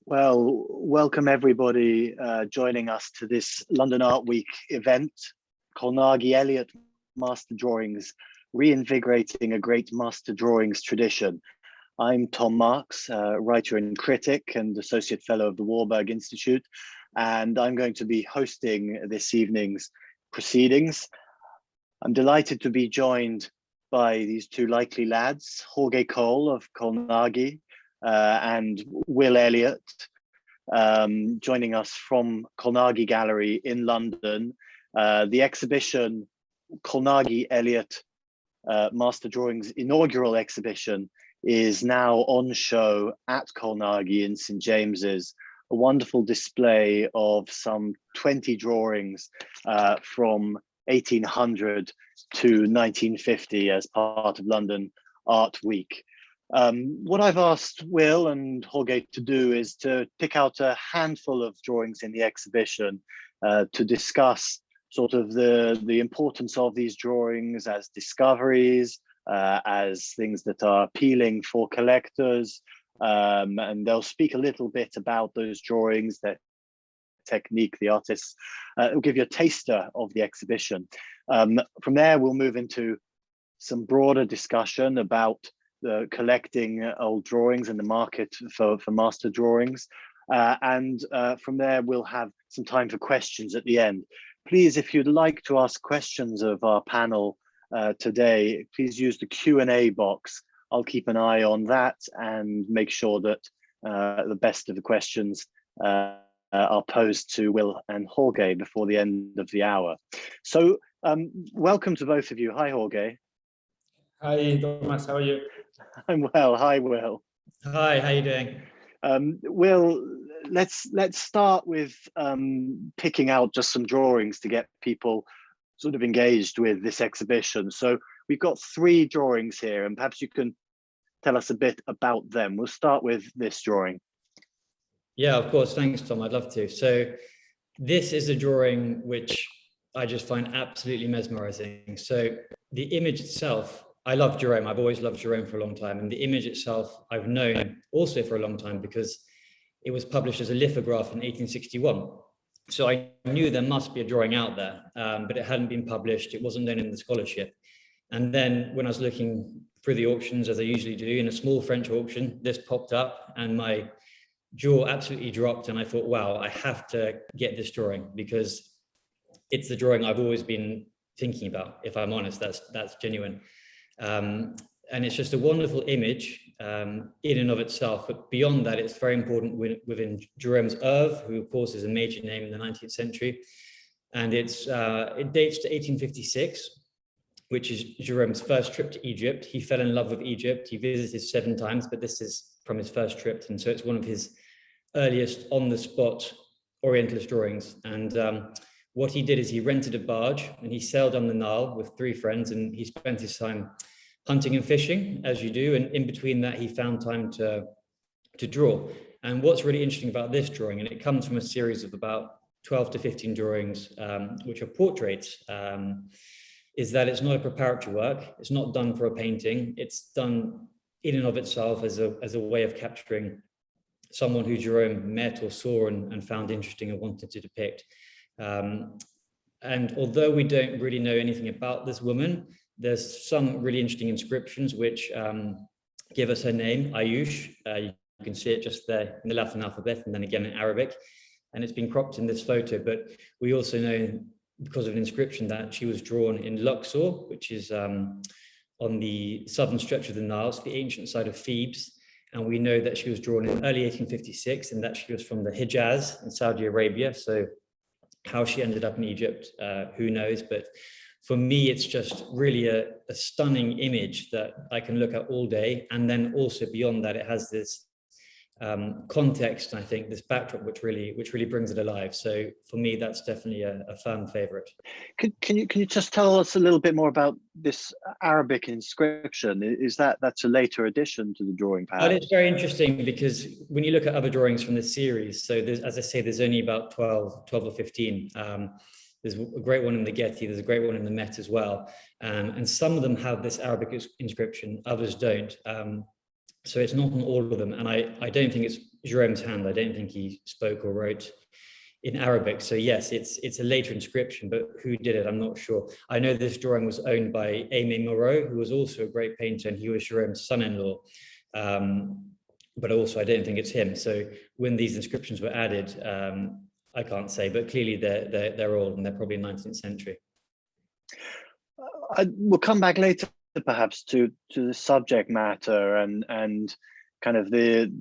Well, welcome everybody joining us to this London Art Week event, Colnaghi Elliott Master Drawings, Reinvigorating a Great Master Drawings Tradition. I'm Tom Marks, writer and critic and Associate Fellow of the Warburg Institute, and I'm going to be hosting this evening's proceedings. I'm delighted to be joined by these two likely lads, Jorge Coll of Colnaghi, and Will Elliott, joining us from Colnaghi Gallery in London. The exhibition, Colnaghi Elliott Master Drawings inaugural exhibition, is now on show at Colnaghi in St. James's, a wonderful display of some 20 drawings from 1800 to 1950 as part of London Art Week. What I've asked Will and Jorge to do is to pick out a handful of drawings in the exhibition to discuss sort of the importance of these drawings as discoveries, as things that are appealing for collectors, and they'll speak a little bit about those drawings, their technique, the artists. It'll give you a taster of the exhibition. From there, we'll move into some broader discussion about the collecting old drawings and the market for master drawings. And from there, we'll have some time for questions at the end. Please, if you'd like to ask questions of our panel today, please use the Q&A box. I'll keep an eye on that and make sure that the best of the questions are posed to Will and Jorge before the end of the hour. So welcome to both of you. Hi, Jorge. Hi, Thomas, how are you? I'm well. Hi, Will. Hi, how you doing? Will, let's start with picking out just some drawings to get people sort of engaged with this exhibition. So we've got 3 drawings here, and perhaps you can tell us a bit about them. We'll start with this drawing. Yeah, of course. Thanks, Tom. I'd love to. So this is a drawing which I just find absolutely mesmerizing. So the image itself, I love Jerome. I've always loved Jerome for a long time. And the image itself, I've known also for a long time because it was published as a lithograph in 1861. So I knew there must be a drawing out there, but it hadn't been published. It wasn't known in the scholarship. And then when I was looking through the auctions, as I usually do, in a small French auction, this popped up and my jaw absolutely dropped. And I thought, wow, I have to get this drawing because it's the drawing I've always been thinking about. If I'm honest, that's genuine. And it's just a wonderful image in and of itself. But beyond that, it's very important within Jerome's oeuvre, who of course is a major name in the 19th century. And it dates to 1856, which is Jerome's first trip to Egypt. He fell in love with Egypt. He visited 7 times, but this is from his first trip. And so it's one of his earliest on-the-spot Orientalist drawings. And what he did is he rented a barge and he sailed on the Nile with 3 friends, and he spent his time hunting and fishing, as you do. And in between that, he found time to draw. And what's really interesting about this drawing, and it comes from a series of about 12 to 15 drawings, which are portraits, is that it's not a preparatory work. It's not done for a painting. It's done in and of itself as a way of capturing someone who Jerome met or saw and found interesting and wanted to depict. And although we don't really know anything about this woman, there's some really interesting inscriptions which give us her name, Ayush. You can see it just there in the Latin alphabet and then again in Arabic. And it's been cropped in this photo, but we also know because of an inscription that she was drawn in Luxor, which is on the southern stretch of the Nile, it's the ancient site of Thebes. And we know that she was drawn in early 1856 and that she was from the Hijaz in Saudi Arabia. So how she ended up in Egypt, who knows? But for me, it's just really a stunning image that I can look at all day. And then also beyond that, it has this context, I think, this backdrop, which really brings it alive. So for me, that's definitely a firm favorite. Can you just tell us a little bit more about this Arabic inscription? Is that's a later addition to the drawing, perhaps? But it's very interesting because when you look at other drawings from this series, so there's, as I say, there's only about 12 or 15. There's a great one in the Getty, there's a great one in the Met as well. And some of them have this Arabic inscription, others don't. So it's not on all of them. And I don't think it's Jerome's hand. I don't think he spoke or wrote in Arabic. So yes, it's a later inscription, but who did it, I'm not sure. I know this drawing was owned by Aimé Moreau, who was also a great painter, and he was Jerome's son-in-law. But also I don't think it's him. So when these inscriptions were added, I can't say, but clearly they're old, and they're probably 19th century. We'll come back later perhaps to the subject matter and kind of the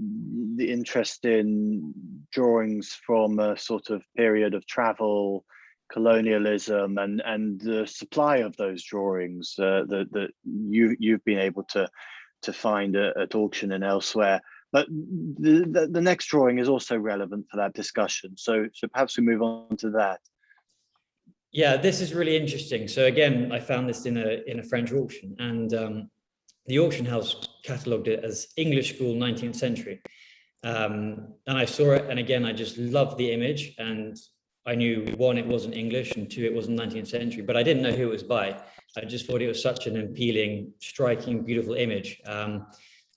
interest in drawings from a sort of period of travel, colonialism, and the supply of those drawings that you've been able to find at auction and elsewhere. But the next drawing is also relevant for that discussion. So perhaps we move on to that. Yeah, this is really interesting. So again, I found this in a French auction, and the auction house catalogued it as English School 19th century. And I saw it, and again, I just loved the image, and I knew, one, it wasn't English, and two, it wasn't 19th century, but I didn't know who it was by. I just thought it was such an appealing, striking, beautiful image.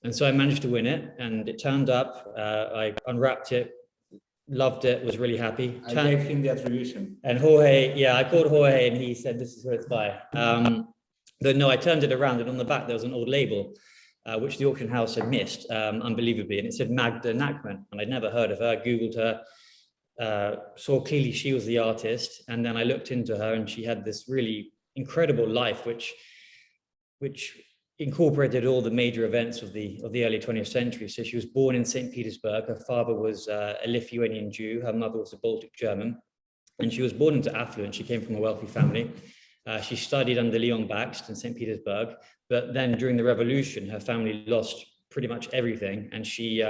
And so I managed to win it, and it turned up. I unwrapped it, loved it, was really happy. I gave him the attribution. And Jorge, yeah, I called Jorge, and he said, this is who it's by. But no, I turned it around, and on the back there was an old label, which the auction house had missed, unbelievably, and it said Magda Nachman, and I'd never heard of her. Googled her, saw clearly she was the artist, and then I looked into her, and she had this really incredible life, which incorporated all the major events of the early 20th century. So she was born in St. Petersburg. Her father was a Lithuanian Jew. Her mother was a Baltic German, and she was born into affluence. She came from a wealthy family. She studied under Leon Bakst in St. Petersburg, but then during the revolution, her family lost pretty much everything, and she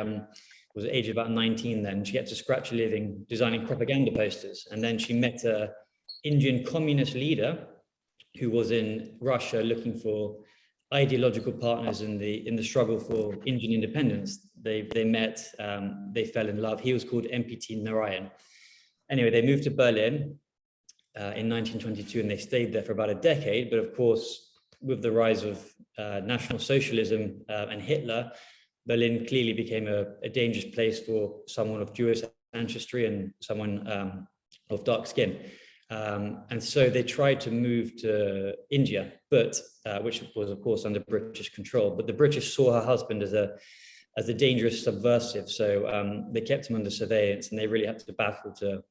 was at the age of about 19 then. She had to scratch a living designing propaganda posters, and then she met an Indian communist leader who was in Russia looking for ideological partners in the struggle for Indian independence. They met, they fell in love. He was called MPT Narayan. Anyway, they moved to Berlin in 1922, and they stayed there for about a decade. But of course, with the rise of National Socialism and Hitler, Berlin clearly became a dangerous place for someone of Jewish ancestry and someone of dark skin. And so they tried to move to India, but which was of course under British control. But the British saw her husband as a dangerous subversive, so they kept him under surveillance, and they really had to battle to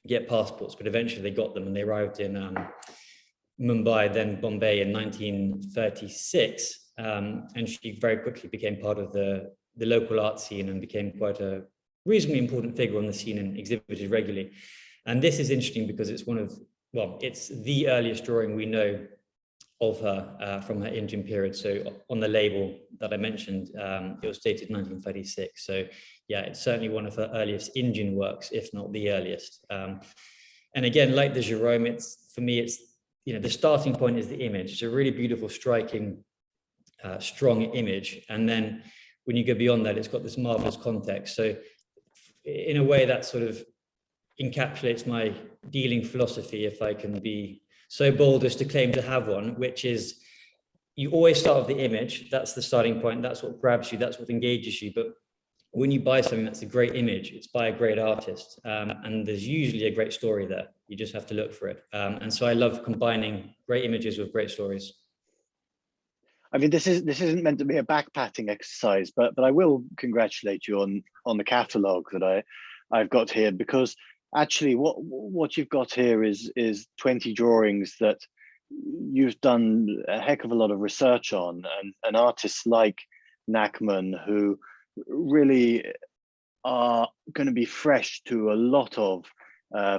get passports. But eventually they got them, and they arrived in Mumbai, then Bombay, in 1936. And she very quickly became part of the local art scene and became quite a reasonably important figure on the scene and exhibited regularly. And this is interesting because it's it's the earliest drawing we know of her from her Indian period. So on the label that I mentioned, it was dated 1936. So yeah, it's certainly one of her earliest Indian works, if not the earliest. And again, like the Jerome, for me, it's, the starting point is the image. It's a really beautiful, striking, strong image. And then when you go beyond that, it's got this marvelous context. So in a way that sort of encapsulates my dealing philosophy, if I can be so bold as to claim to have one, which is you always start with the image. That's the starting point. That's what grabs you. That's what engages you. But when you buy something that's a great image, it's by a great artist. And there's usually a great story there. You just have to look for it. And so I love combining great images with great stories. I mean, this isn't meant to be a back-patting exercise, but I will congratulate you on the catalogue that I've got here, because actually what you've got here is 20 drawings that you've done a heck of a lot of research on, and artists like Nachman, who really are going to be fresh to a lot of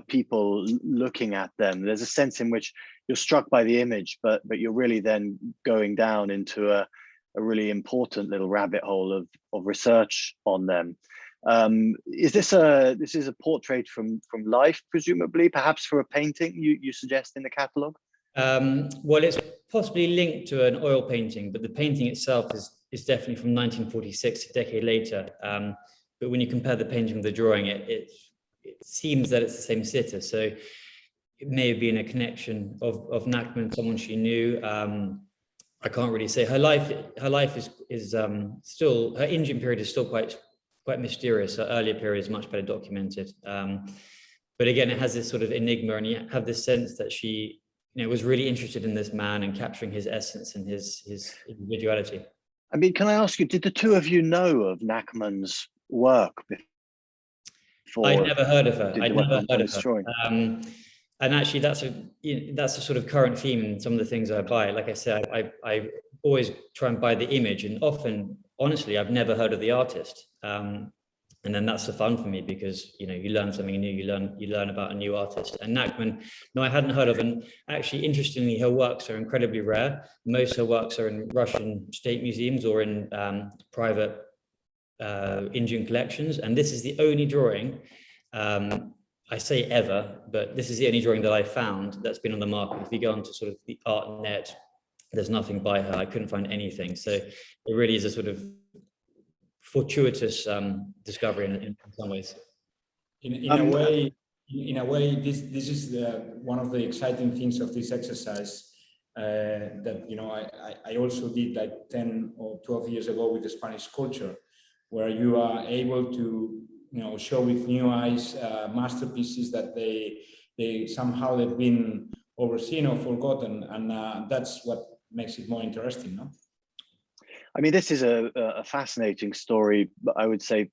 people looking at them. There's a sense in which you're struck by the image, but you're really then going down into a really important little rabbit hole of research on them. This is a portrait from life, presumably, perhaps for a painting you suggest in the catalogue? Well, it's possibly linked to an oil painting, but the painting itself is definitely from 1946, a decade later. But when you compare the painting with the drawing, it seems that it's the same sitter. So it may have been a connection of Nachman, someone she knew. I can't really say. Her life is still, her Indian period is still quite mysterious. Her earlier period is much better documented. But again, it has this sort of enigma, and you have this sense that she, was really interested in this man and capturing his essence and his individuality. I mean, can I ask you, did the two of you know of Nachmann's work before? I'd never heard of her. I'd never heard of her. And actually, that's a sort of current theme in some of the things I buy. Like I said, I always try and buy the image, and often, honestly, I've never heard of the artist. And then that's the fun for me, because you learn something new. You learn about a new artist. And Nachmann, no, I hadn't heard of. And actually, interestingly, her works are incredibly rare. Most of her works are in Russian state museums or in private Indian collections. And this is the only drawing. I say ever, but this is the only drawing that I found that's been on the market. If you go onto sort of the art net, there's nothing by her. I couldn't find anything. So it really is a sort of fortuitous discovery in some ways. In a way, this is one of the exciting things of this exercise that I also did like 10 or 12 years ago with the Spanish culture, where you are able to show with new eyes masterpieces that they somehow have been overseen or forgotten, and that's what makes it more interesting, no? I mean, this is a fascinating story, I would say,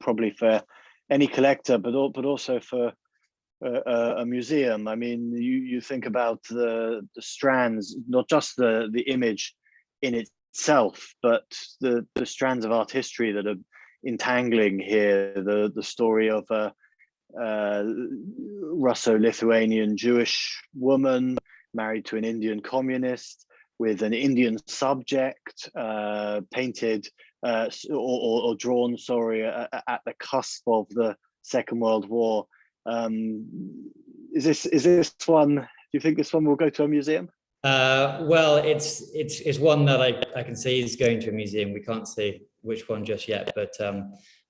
probably for any collector, but also for a museum. I mean, you think about the strands, not just the image in itself, but the strands of art history that are entangling here. The story of a Russo-Lithuanian Jewish woman married to an Indian communist, with an Indian subject painted or drawn, sorry, at the cusp of the Second World War. Is this one? Do you think this one will go to a museum? Well, it's one that I can say is going to a museum. We can't say which one just yet, but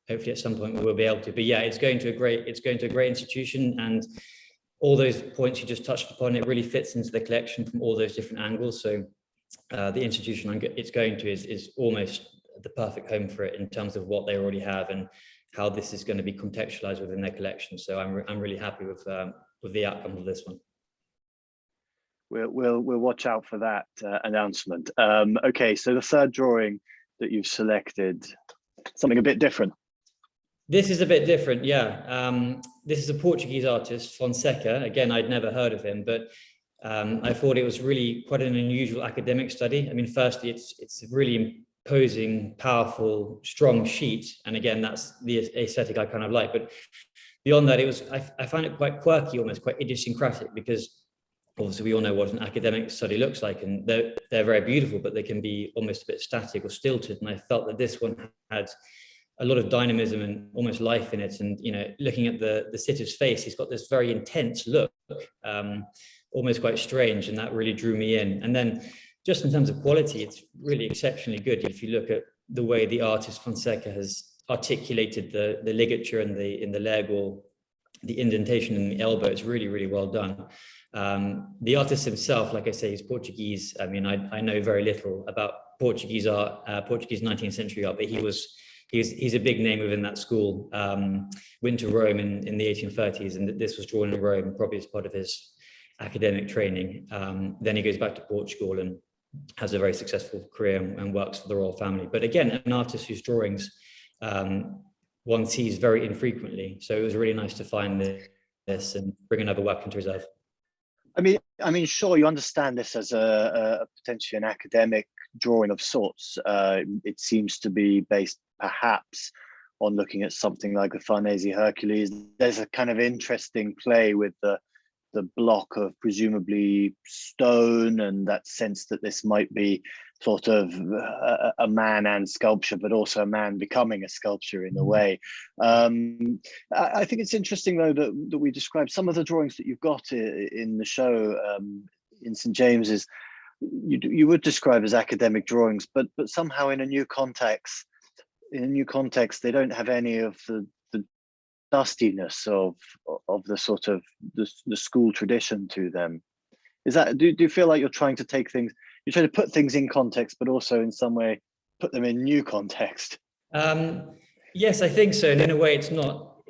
hopefully at some point we will be able to. But yeah, it's going to a great institution, and all those points you just touched upon, it really fits into the collection from all those different angles. So the institution it's going to is almost the perfect home for it in terms of what they already have and how this is going to be contextualized within their collection. So I'm really happy with the outcome of this one. We'll watch out for that announcement. Okay, so the third drawing that you've selected, something a bit different. This is a bit different, yeah. This is a Portuguese artist, Fonseca. Again, I'd never heard of him, but I thought it was really quite an unusual academic study. I mean, firstly, it's a really imposing, powerful, strong sheet. And again, that's the aesthetic I kind of like. But beyond that, I find it quite quirky, almost quite idiosyncratic, because obviously we all know what an academic study looks like, and they're very beautiful, but they can be almost a bit static or stilted. And I felt that this one had a lot of dynamism and almost life in it. And, looking at the sitter's face, he's got this very intense look, almost quite strange. And that really drew me in. And then just in terms of quality, it's really exceptionally good. If you look at the way the artist Fonseca has articulated the ligature in the leg, or the indentation in the elbow, it's really, really well done. The artist himself, like I say, he's Portuguese. I mean, I know very little about Portuguese art, Portuguese 19th century art, but he's a big name within that school. Went to Rome in the 1830s, and this was drawn in Rome, probably as part of his academic training. Then he goes back to Portugal and has a very successful career and works for the royal family. But again, an artist whose drawings one sees very infrequently. So it was really nice to find this and bring another work into reserve. I mean, sure, you understand this as a potentially an academic drawing of sorts. It seems to be based perhaps on looking at something like the Farnese Hercules. There's a kind of interesting play with the block of presumably stone, and that sense that this might be sort of a man and sculpture, but also a man becoming a sculpture in a way. I think it's interesting though that we describe some of the drawings that you've got in the show in St. James's. You would describe as academic drawings, but somehow in a new context, they don't have any of the dustiness of the sort of the school tradition to them. Is that, do you feel like you're trying to take things, you try to put things in context, but also in some way put them in new context. Yes, I think so. And in a way, it's not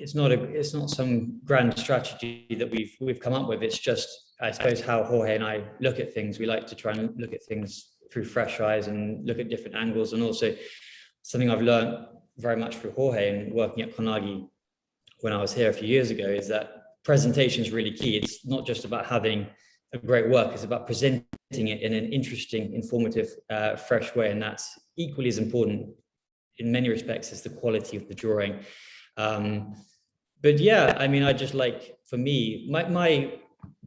some grand strategy that we've come up with. It's just, I suppose, how Jorge and I look at things. We like to try and look at things through fresh eyes and look at different angles. And also something I've learned very much through Jorge and working at Colnaghi when I was here a few years ago is that presentation is really key. It's not just about having a great work, it's about presenting it in an interesting, informative, fresh way. And that's equally as important in many respects as the quality of the drawing. But yeah, I mean, I just like, for me,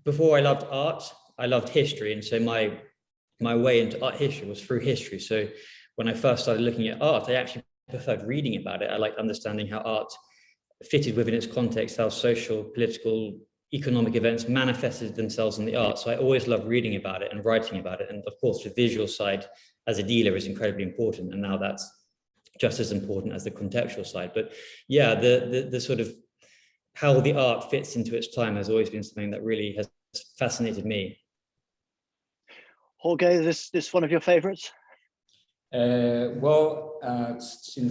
before I loved art, I loved history. And so my way into art history was through history. So when I first started looking at art, I actually preferred reading about it. I liked understanding how art fitted within its context, how social, political, economic events manifested themselves in the art. So I always loved reading about it and writing about it. And of course, the visual side as a dealer is incredibly important. And now that's just as important as the contextual side. But yeah, the sort of how the art fits into its time has always been something that really has fascinated me. Jorge, is this one of your favorites? Since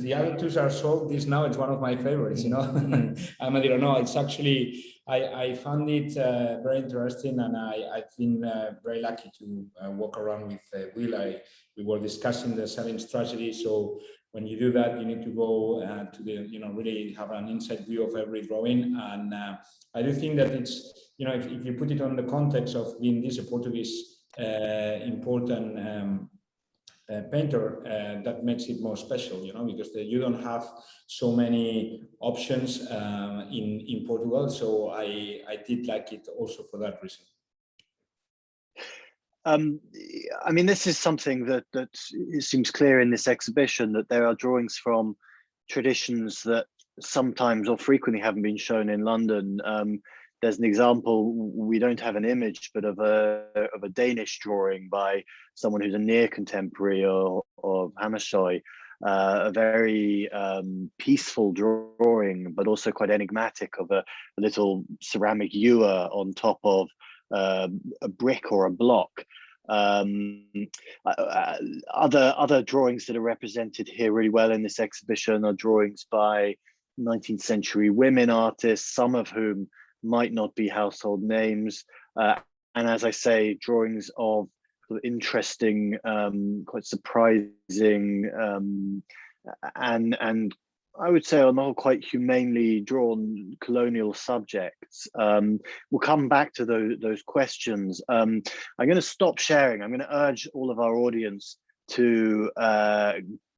the other two are sold, this now it's one of my favorites, you know. I don't know, it's actually, I found it very interesting, and I've been very lucky to walk around with Will. We were discussing the selling strategy. So when you do that, you need to go to the, really have an inside view of every drawing. And I do think that it's, if you put it on the context of being this a Portuguese important painter, that makes it more special, because you don't have so many options in Portugal. So I did like it also for that reason. I mean, this is something that it seems clear in this exhibition, that there are drawings from traditions that sometimes or frequently haven't been shown in London. There's an example, we don't have an image, but of a Danish drawing by someone who's a near contemporary of Hammershøi, a very peaceful drawing, but also quite enigmatic, of a little ceramic ewer on top of a brick or a block. Other drawings that are represented here really well in this exhibition are drawings by 19th century women artists, some of whom might not be household names, and as I say, drawings of sort of interesting, quite surprising, and I would say on the whole quite humanely drawn colonial subjects. We'll come back to those questions. I'm going to stop sharing. I'm going to urge all of our audience to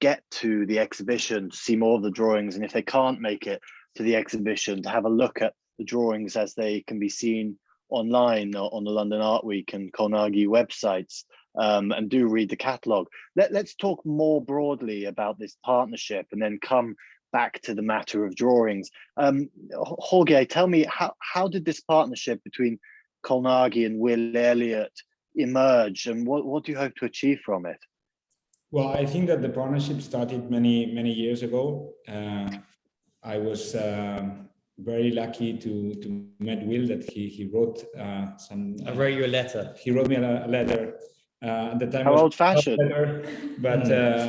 get to the exhibition to see more of the drawings, and if they can't make it to the exhibition, to have a look at the drawings as they can be seen online on the London Art Week and Colnaghi websites, and do read the catalogue. Let's talk more broadly about this partnership and then come back to the matter of drawings. Jorge, tell me, how did this partnership between Colnaghi and Will Elliott emerge, and what do you hope to achieve from it? Well, I think that the partnership started many years ago. I was very lucky to meet Will, that he wrote some. I wrote you a letter. He wrote me a letter. At the time, how old-fashioned. But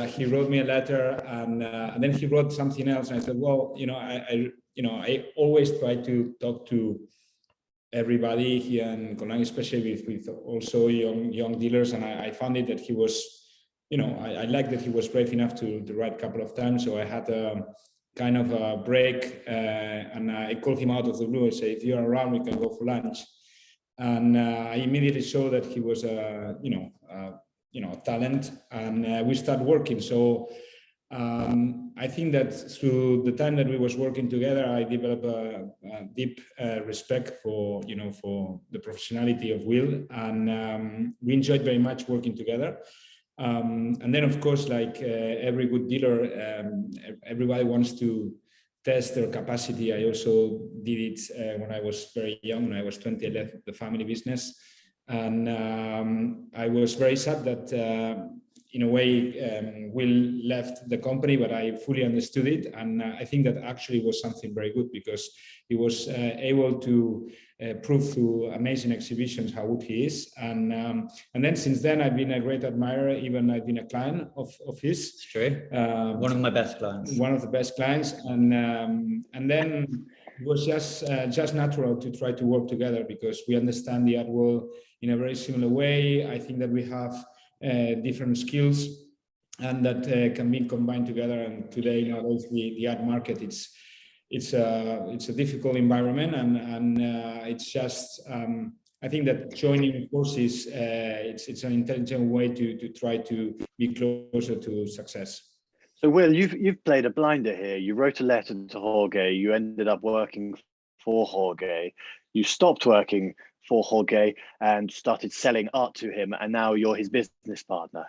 he wrote me a letter, and then he wrote something else. And I said, well, I always try to talk to everybody here in Colnaghi, especially with also young dealers. And I found it that he was, I like that he was brave enough to write a couple of times. So I had kind of a break, and I called him out of the blue and said, if you're around, we can go for lunch. And I immediately saw that he was a talent, and we started working. So I think that through the time that we was working together, I developed a deep respect for for the professionality of Will, and we enjoyed very much working together. And then, of course, like every good dealer, everybody wants to test their capacity. I also did it when I was very young. When I was 20, I left the family business, and I was very sad that in a way, Will left the company, but I fully understood it. And I think that actually was something very good, because he was able to prove through amazing exhibitions how good he is. And then since then, I've been a great admirer. Even I've been a client of his. It's true. One of my best clients. One of the best clients. And then it was just natural to try to work together, because we understand the art world in a very similar way. I think that we have different skills, and that can be combined together. And today, nowadays, the art market, it's a difficult environment, and it's just I think that joining forces, it's an intelligent way to try to be closer to success. So Will, you've played a blinder here. You wrote a letter to Jorge. You ended up working for Jorge. You stopped working for Jorge and started selling art to him, and now you're his business partner.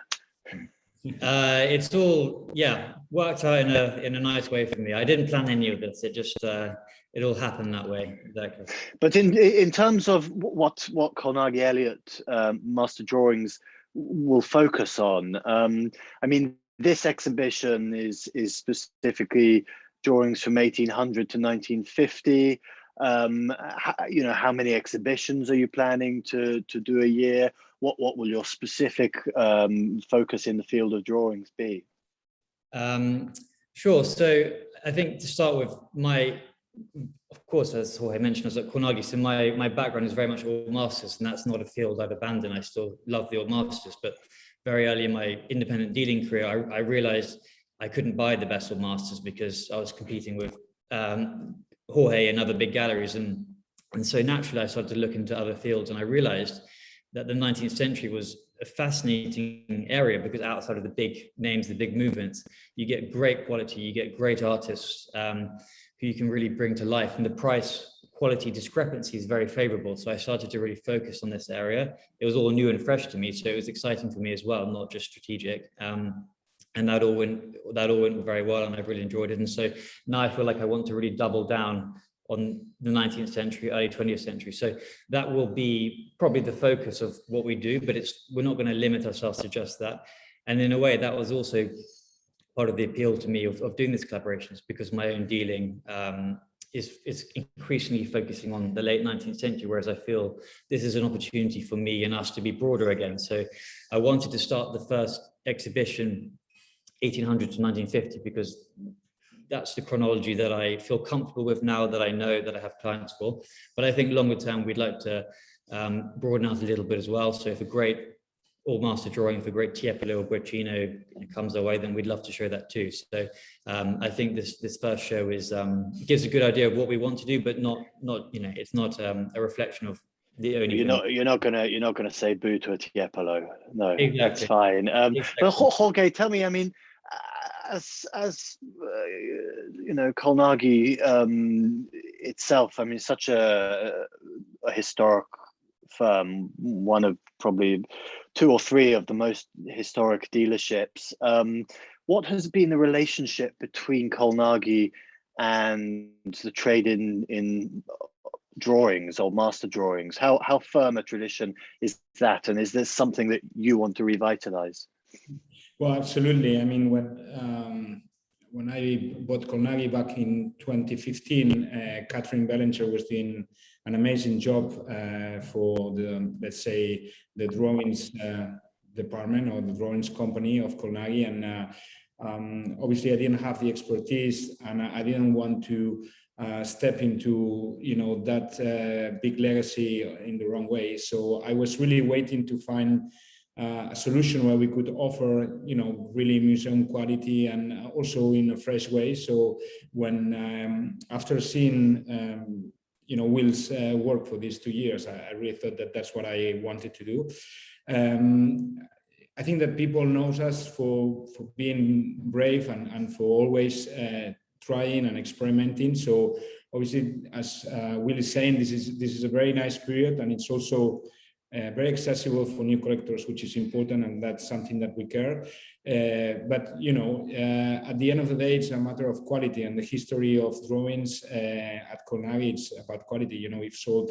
It's all, yeah, worked out in a nice way for me. I didn't plan any of this. It just it all happened that way. Exactly. But in terms of what Colnaghi Elliott Master Drawings will focus on, I mean, this exhibition is specifically drawings from 1800 to 1950. You know, how many exhibitions are you planning to do a year? What will your specific focus in the field of drawings be? Sure. So I think to start with, of course, as Jorge mentioned, I was at Colnaghi, so my background is very much all masters, and that's not a field I've abandoned. I still love the old masters, but very early in my independent dealing career, I realized I couldn't buy the best old masters because I was competing with Jorge and other big galleries, and so naturally I started to look into other fields, and I realized that the 19th century was a fascinating area, because outside of the big names, the big movements, you get great quality, you get great artists who you can really bring to life, and the price quality discrepancy is very favorable. So I started to really focus on this area. It was all new and fresh to me, so it was exciting for me as well, not just strategic. And that all went very well, and I've really enjoyed it. And so now I feel like I want to really double down on the 19th century, early 20th century. So that will be probably the focus of what we do, but we're not going to limit ourselves to just that. And in a way, that was also part of the appeal to me of doing this collaborations, because my own dealing is increasingly focusing on the late 19th century, whereas I feel this is an opportunity for me and us to be broader again. So I wanted to start the first exhibition 1800 to 1950, because that's the chronology that I feel comfortable with now, that I know that I have clients for. But I think longer term, we'd like to broaden out a little bit as well. So if a great old master drawing, if a great Tiepolo or Guercino comes our way, then we'd love to show that too. So I think this first show gives a good idea of what we want to do, but not it's not a reflection of the only. You're not gonna say boo to a Tiepolo. No, exactly. That's fine. Exactly. But Jorge, tell me, I mean, as you know, Colnaghi itself, I mean, such a historic firm, one of probably 2 or 3 of the most historic dealerships. What has been the relationship between Colnaghi and the trade in drawings or master drawings? How firm a tradition is that, and is this something that you want to revitalize? Well, absolutely. I mean, when I bought Colnaghi back in 2015, Catherine Bellinger was doing an amazing job for the, let's say, the drawings department or the drawings company of Colnaghi, and obviously I didn't have the expertise, and I didn't want to step into that big legacy in the wrong way. So I was really waiting to find a solution where we could offer, really museum quality and also in a fresh way. So when after seeing, Will's work for these 2 years, I really thought that that's what I wanted to do. I think that people knows us for being brave and for always trying and experimenting. So obviously, as Will is saying, this is a very nice period, and it's also very accessible for new collectors, which is important, and that's something that we care. But at the end of the day, it's a matter of quality, and the history of drawings at Colnaghi, it's about quality. We've sold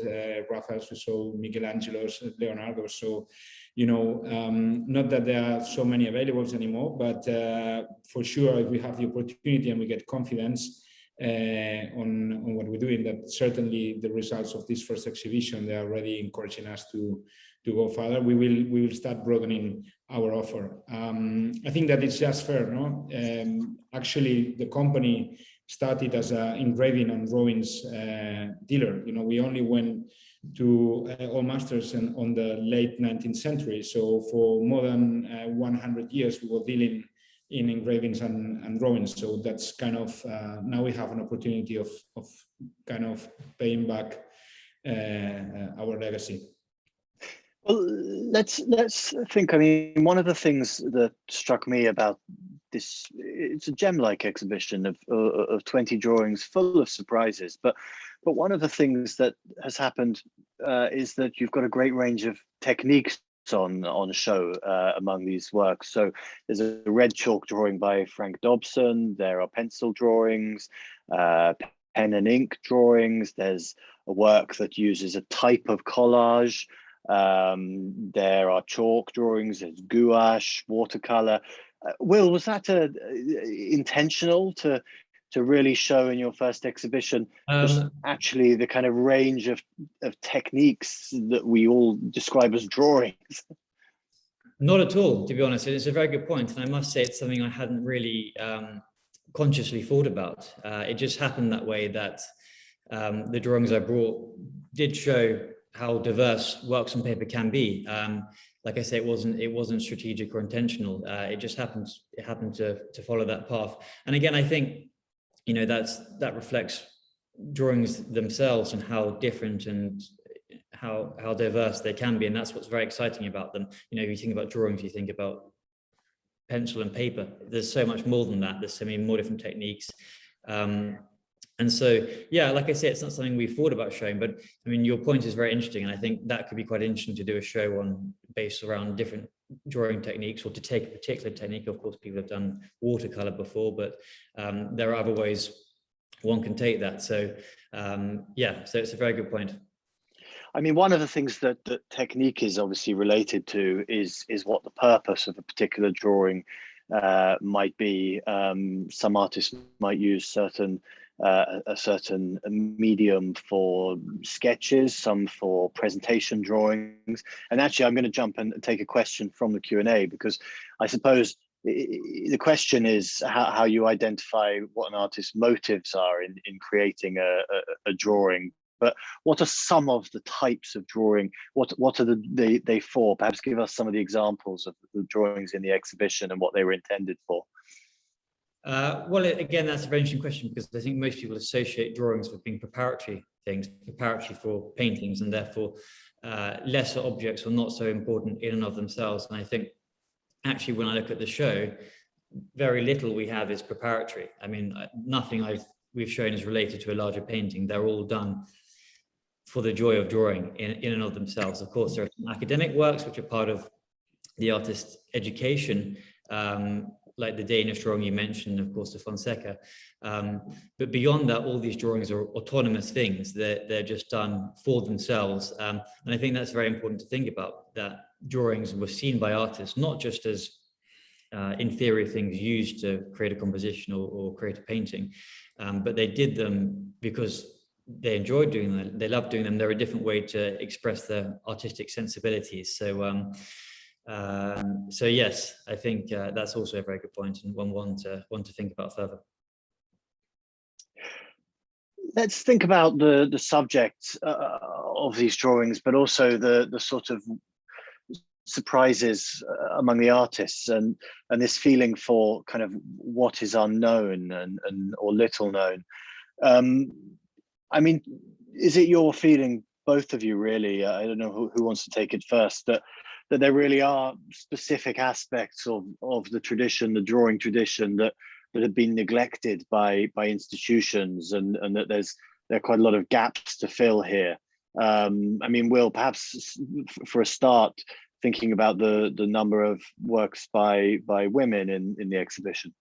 Raphael's, we sold Michelangelo's, Leonardo. So, not that there are so many available anymore, but for sure, if we have the opportunity and we get confidence on what we're doing, that certainly the results of this first exhibition, they are already encouraging us to go further. We will start broadening our offer. I think that it's just fair, no? Actually, the company started as an engraving and drawings dealer. We only went to all masters on the late 19th century. So for more than 100 years, we were dealing in engravings and drawings. So that's kind of, now we have an opportunity of kind of paying back our legacy. Well, let's think. I mean, one of the things that struck me about this, it's a gem-like exhibition of 20 drawings full of surprises. But one of the things that has happened is that you've got a great range of techniques on show among these works. So there's a red chalk drawing by Frank Dobson. There are pencil drawings, pen and ink drawings. There's a work that uses a type of collage. There are chalk drawings, there's gouache, watercolor. Will, was that intentional to really show in your first exhibition just actually the kind of range of techniques that we all describe as drawings? Not at all, to be honest. It's a very good point, and I must say it's something I hadn't really consciously thought about. It just happened that way, that the drawings I brought did show how diverse works on paper can be. Like I say, it wasn't strategic or intentional. It just happened to follow that path. And again, I think that reflects drawings themselves and how different and how diverse they can be, and that's what's very exciting about them. If you think about drawings, you think about pencil and paper. There's so much more than that. There's so many more different techniques. And so, yeah, like I say, it's not something we've thought about showing, but I mean, your point is very interesting. And I think that could be quite interesting to do a show on based around different drawing techniques, or to take a particular technique. Of course, people have done watercolor before, but there are other ways one can take that. So yeah, so it's a very good point. I mean, one of the things that technique is obviously related to is what the purpose of a particular drawing might be. Some artists might use a certain medium for sketches, some for presentation drawings. And actually, I'm going to jump and take a question from the Q&A, because I suppose the question is how you identify what an artist's motives are in creating a drawing. But what are some of the types of drawing? What are they for? Perhaps give us some of the examples of the drawings in the exhibition and what they were intended for. Well, again, that's a very interesting question, because I think most people associate drawings with being preparatory things, preparatory for paintings, and therefore lesser objects are not so important in and of themselves. And I think actually, when I look at the show, very little we have is preparatory. I mean, nothing we've shown is related to a larger painting. They're all done for the joy of drawing in and of themselves. Of course, there are some academic works which are part of the artist's education, like the Danish drawing you mentioned, of course, the Fonseca. But beyond that, all these drawings are autonomous things. They're just done for themselves. And I think that's very important to think about, that drawings were seen by artists not just as inferior things used to create a composition or create a painting, but they did them because they enjoyed doing them, they loved doing them. They're a different way to express their artistic sensibilities. So so yes, I think that's also a very good point, and one to think about further. Let's think about the subject of these drawings, but also the sort of surprises among the artists, and this feeling for kind of what is unknown and or little known. I mean, is it your feeling, both of you really, I don't know who wants to take it first, that there really are specific aspects of the tradition, the drawing tradition, that have been neglected by institutions, and that there are quite a lot of gaps to fill here? I mean, Will, perhaps for a start, thinking about the number of works by women in the exhibition?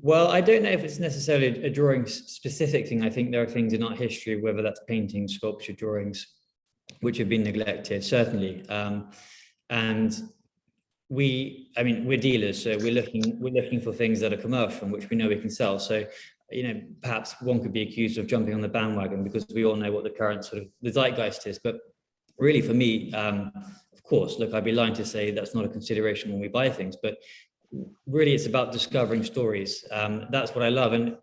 Well, I don't know if it's necessarily a drawing specific thing. I think there are things in art history, whether that's painting, sculpture, drawings, which have been neglected, certainly. And we're dealers, so we're looking for things that are commercial, which we know we can sell. So, perhaps one could be accused of jumping on the bandwagon because we all know what the current sort of the zeitgeist is. But really, for me, of course, look, I'd be lying to say that's not a consideration when we buy things. But really, it's about discovering stories. That's what I love, and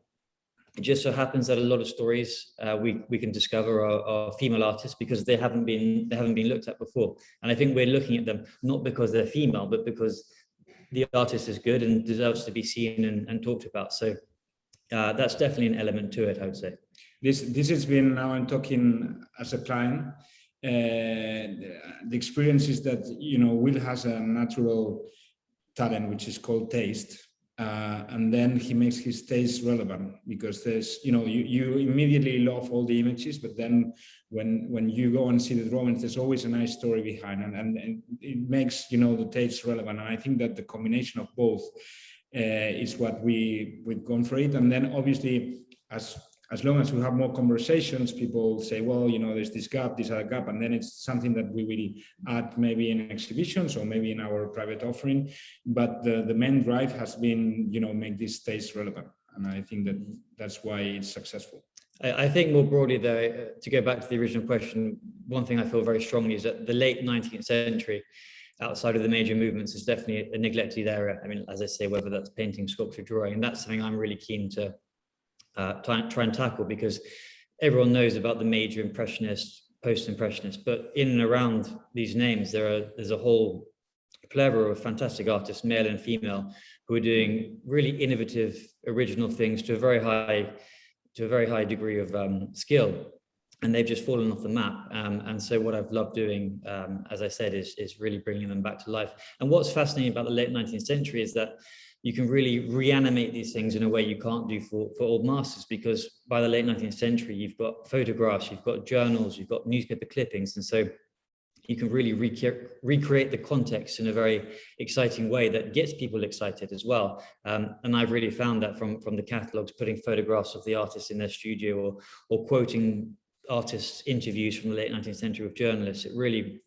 it just so happens that a lot of stories we can discover are female artists because they haven't been looked at before. And I think we're looking at them not because they're female, but because the artist is good and deserves to be seen and talked about. So that's definitely an element to it, I would say. This has been, now I'm talking as a client. The experience is that Will has a natural talent which is called taste. And then he makes his taste relevant because there's, you immediately love all the images, but then when you go and see the drawings, there's always a nice story behind, and it makes, the taste relevant. And I think that the combination of both is what we've gone for it. And then obviously, as long as we have more conversations, people say, well, there's this gap, this other gap, and then it's something that we will add maybe in exhibitions or maybe in our private offering. But the main drive has been, make this taste relevant. And I think that's why it's successful. I think more broadly, though, to go back to the original question, one thing I feel very strongly is that the late 19th century, outside of the major movements, is definitely a neglected area. I mean, as I say, whether that's painting, sculpture, drawing, and that's something I'm really keen to try and tackle, because everyone knows about the major impressionists, post-impressionists, but in and around these names, there's a whole plethora of fantastic artists, male and female, who are doing really innovative, original things to a very high degree of skill, and they've just fallen off the map. And so what I've loved doing, as I said, is really bringing them back to life. And what's fascinating about the late 19th century is that you can really reanimate these things in a way you can't do for old masters, because by the late 19th century, you've got photographs, you've got journals, you've got newspaper clippings. And so you can really recreate the context in a very exciting way that gets people excited as well. And I've really found that from the catalogs, putting photographs of the artists in their studio or quoting artists' interviews from the late 19th century with journalists, it really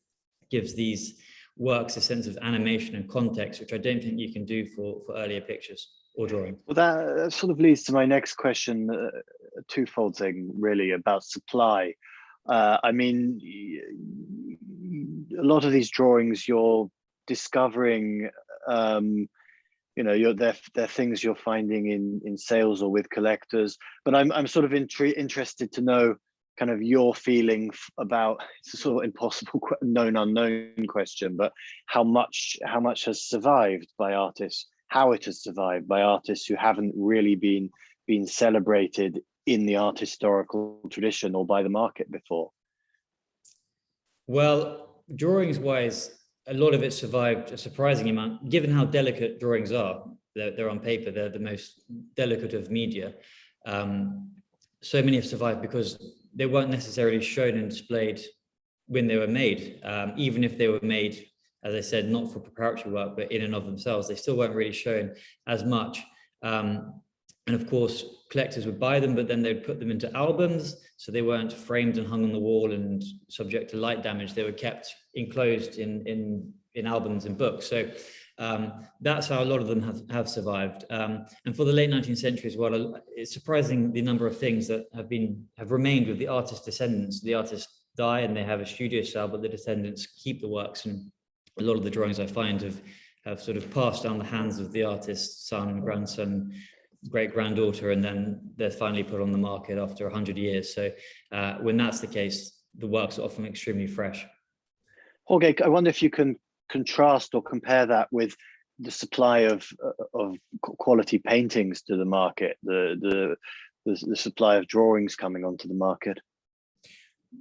gives these works a sense of animation and context, which I don't think you can do for earlier pictures or drawing. Well, that sort of leads to my next question, a twofold thing really about supply. I mean, a lot of these drawings you're discovering, they're things you're finding in sales or with collectors. But I'm sort of interested to know kind of your feeling about, it's a sort of impossible known unknown question, but how much has survived by artists, how it has survived by artists who haven't really been celebrated in the art historical tradition or by the market before? Well, drawings wise, a lot of it survived a surprising amount, given how delicate drawings are. They're on paper, they're the most delicate of media. So many have survived because they weren't necessarily shown and displayed when they were made. Even if they were made, as I said, not for preparatory work, but in and of themselves, they still weren't really shown as much. And of course, collectors would buy them, but then they'd put them into albums. So they weren't framed and hung on the wall and subject to light damage. They were kept enclosed in albums and books. So that's how a lot of them have survived. And for the late 19th century as well, it's surprising the number of things that have remained with the artist's descendants. The artists die and they have a studio cell, but the descendants keep the works. And a lot of the drawings I find have sort of passed down the hands of the artist's son, grandson, great-granddaughter, and then they're finally put on the market after 100 years. So when that's the case, the works are often extremely fresh. Jorge, I wonder if you can contrast or compare that with the supply of quality paintings to the market, the supply of drawings coming onto the market.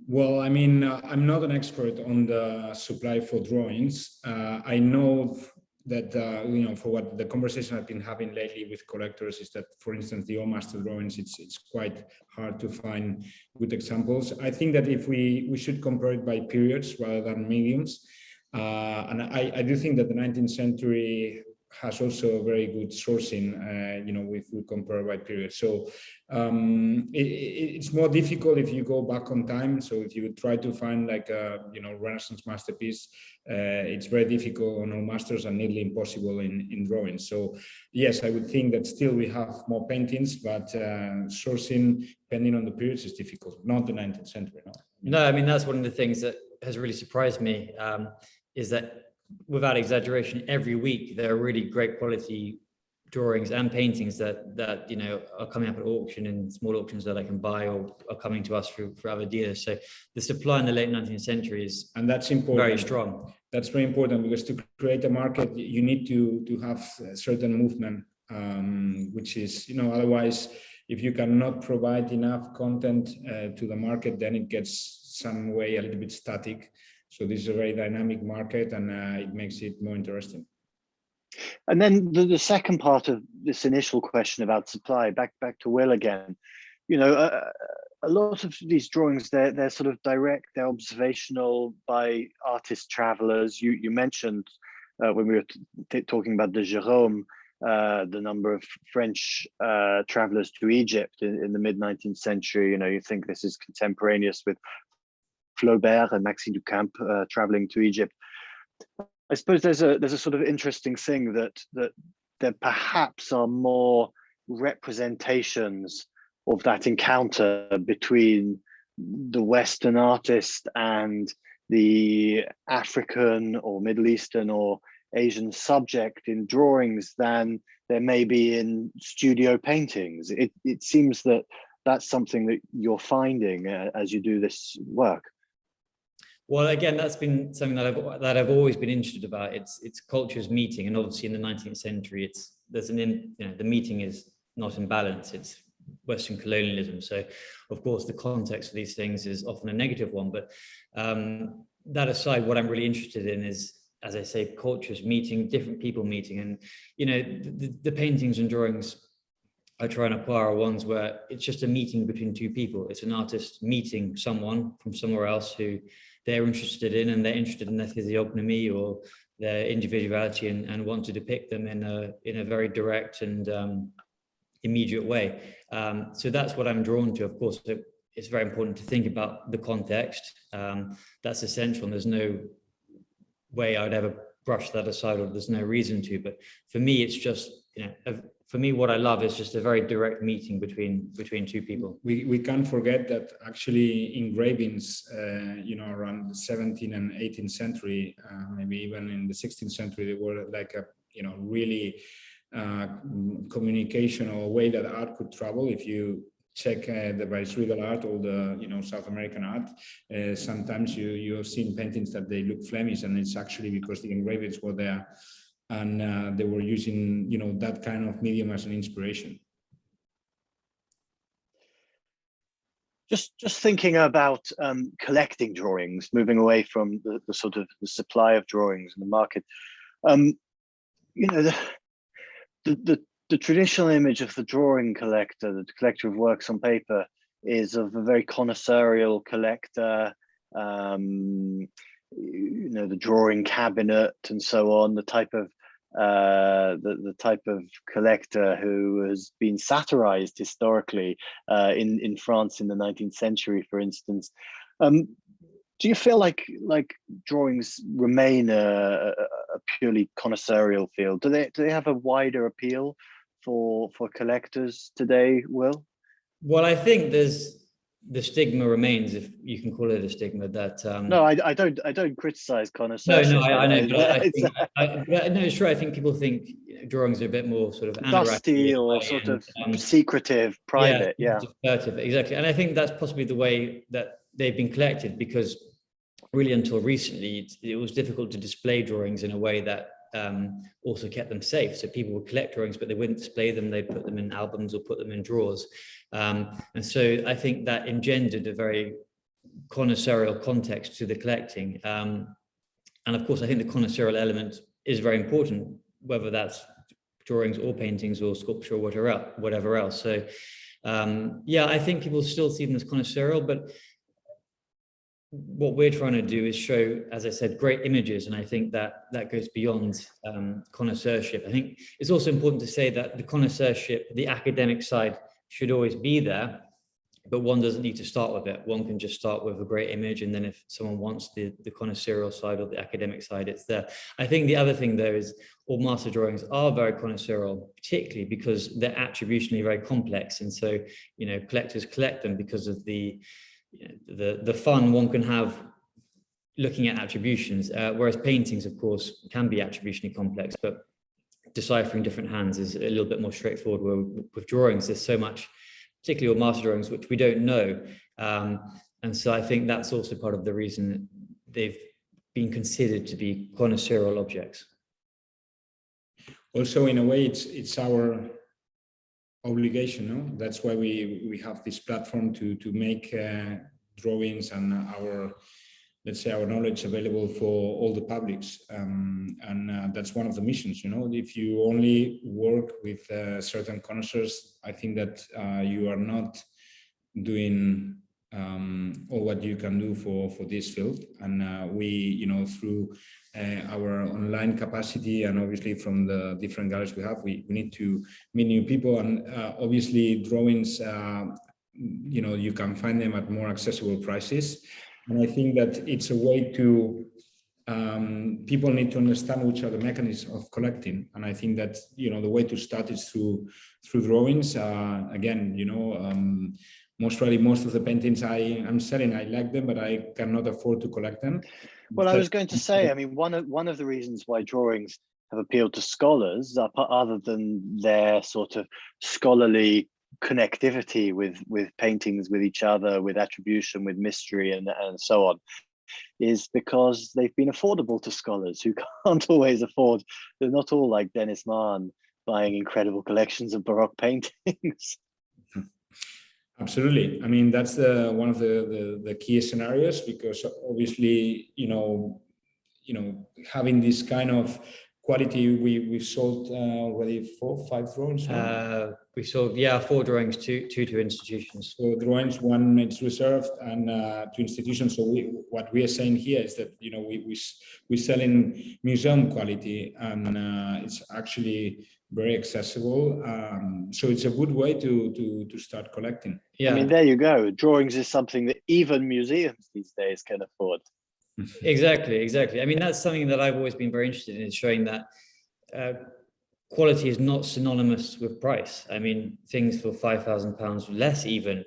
Well, I mean, I'm not an expert on the supply for drawings. I know that, for what the conversation I've been having lately with collectors is that, for instance, the old master drawings, it's quite hard to find good examples. I think that if we should compare it by periods rather than mediums. And I do think that the 19th century has also a very good sourcing, if we compare by period. So it's more difficult if you go back on time. So if you try to find like a Renaissance masterpiece, it's very difficult on all masters and nearly impossible in drawing. So yes, I would think that still we have more paintings, but sourcing, depending on the periods, is difficult. Not the 19th century. No, I mean, that's one of the things that has really surprised me, is that without exaggeration, every week there are really great quality drawings and paintings that are coming up at auction in small auctions that I can buy, or are coming to us through other dealers. So the supply in the late 19th century is, and that's important, very strong. That's very important, because to create a market you need to have a certain movement, which is, otherwise if you cannot provide enough content to the market, then it gets some way a little bit static. So this is a very dynamic market, and it makes it more interesting. And then the second part of this initial question about supply, back to Will again. A lot of these drawings, they're sort of direct, they're observational by artist travelers. You mentioned when we were talking about the Jérôme, the number of French travelers to Egypt in the mid-19th century. You think this is contemporaneous with Flaubert and Maxime Ducamp traveling to Egypt. I suppose there's a sort of interesting thing that there perhaps are more representations of that encounter between the Western artist and the African or Middle Eastern or Asian subject in drawings than there may be in studio paintings. It seems that that's something that you're finding as you do this work. Well, again, that's been something that I've always been interested about. It's cultures meeting, and obviously in the 19th century, the meeting is not in balance. It's Western colonialism. So, of course, the context of these things is often a negative one. But that aside, what I'm really interested in is, as I say, cultures meeting, different people meeting, and the paintings and drawings I try and acquire are ones where it's just a meeting between two people. It's an artist meeting someone from somewhere else who they're interested in, and they're interested in their physiognomy or their individuality, and want to depict them in a very direct and immediate way. So that's what I'm drawn to. Of course, it's very important to think about the context. That's essential, and there's no way I'd ever brush that aside, or there's no reason to. But for me, it's just, for me, what I love is just a very direct meeting between two people. We can't forget that actually engravings, around the 17th and 18th century, maybe even in the 16th century, they were like a, really communication or way that art could travel. If you check the Reinvigorated art or the South American art, sometimes you have seen paintings that they look Flemish, and it's actually because the engravings were there, and they were using that kind of medium as an inspiration. Just thinking about collecting drawings, moving away from the sort of the supply of drawings in the market. The traditional image of the drawing collector, the collector of works on paper, is of a very connoisseurial collector, the drawing cabinet and so on, the type of collector who has been satirized historically in France in the 19th century, for instance. Do you feel like drawings remain a purely connoisseurial field? Do they have a wider appeal for collectors today, Will? Well, I think the stigma remains, if you can call it a stigma, that no, I don't criticize connoisseurship. No, I know, but no, it's true. I think people think drawings are a bit more sort of dusty or sort of secretive, private. Yeah, exactly. And I think that's possibly the way that they've been collected, because really until recently it was difficult to display drawings in a way that also kept them safe. So people would collect drawings, but they wouldn't display them. They'd put them in albums or put them in drawers. And so I think that engendered a very connoisseurial context to the collecting. And of course, I think the connoisseurial element is very important, whether that's drawings or paintings or sculpture or whatever else. So I think people still see them as connoisseurial, but what we're trying to do is show, as I said, great images, and I think that goes beyond connoisseurship. I think it's also important to say that the connoisseurship, the academic side, should always be there, but one doesn't need to start with it. One can just start with a great image, and then if someone wants the connoisseurial side or the academic side, it's there. I think the other thing, though, is all master drawings are very connoisseurial, particularly because they're attributionally very complex, and so collectors collect them because of the fun one can have looking at attributions, whereas paintings, of course, can be attributionally complex, but deciphering different hands is a little bit more straightforward. With drawings, there's so much, particularly with master drawings, which we don't know. And so I think that's also part of the reason they've been considered to be connoisseurial objects. Also, in a way, it's our obligation, no? That's why we have this platform to make drawings and our, let's say, our knowledge available for all the publics, and that's one of the missions. If you only work with certain connoisseurs, I think that you are not doing all what you can do for this field. And we, through our online capacity and obviously from the different galleries we have, we need to meet new people, and obviously drawings, you can find them at more accessible prices. And I think that it's a way to, people need to understand which are the mechanisms of collecting. And I think that, the way to start is through drawings. Again, most of the paintings I'm selling, I like them, but I cannot afford to collect them. Well, I was going to say, I mean, one of the reasons why drawings have appealed to scholars, other than their sort of scholarly connectivity with paintings, with each other, with attribution, with mystery, and so on, is because they've been affordable to scholars who can't always afford. They're not all like Dennis Mahn buying incredible collections of Baroque paintings. Absolutely. I mean, that's one of the key scenarios, because obviously, having this kind of quality, we've sold already 4 or 5 drawings. We sold 4 drawings, two to institutions. So drawings, 1 is reserved, and 2 institutions. So what we are saying here is that we sell in museum quality, and it's actually very accessible. So it's a good way to start collecting. Yeah, I mean, there you go. Drawings is something that even museums these days can afford. Exactly. I mean, that's something that I've always been very interested in, is showing that quality is not synonymous with price. I mean, things for £5,000 less even,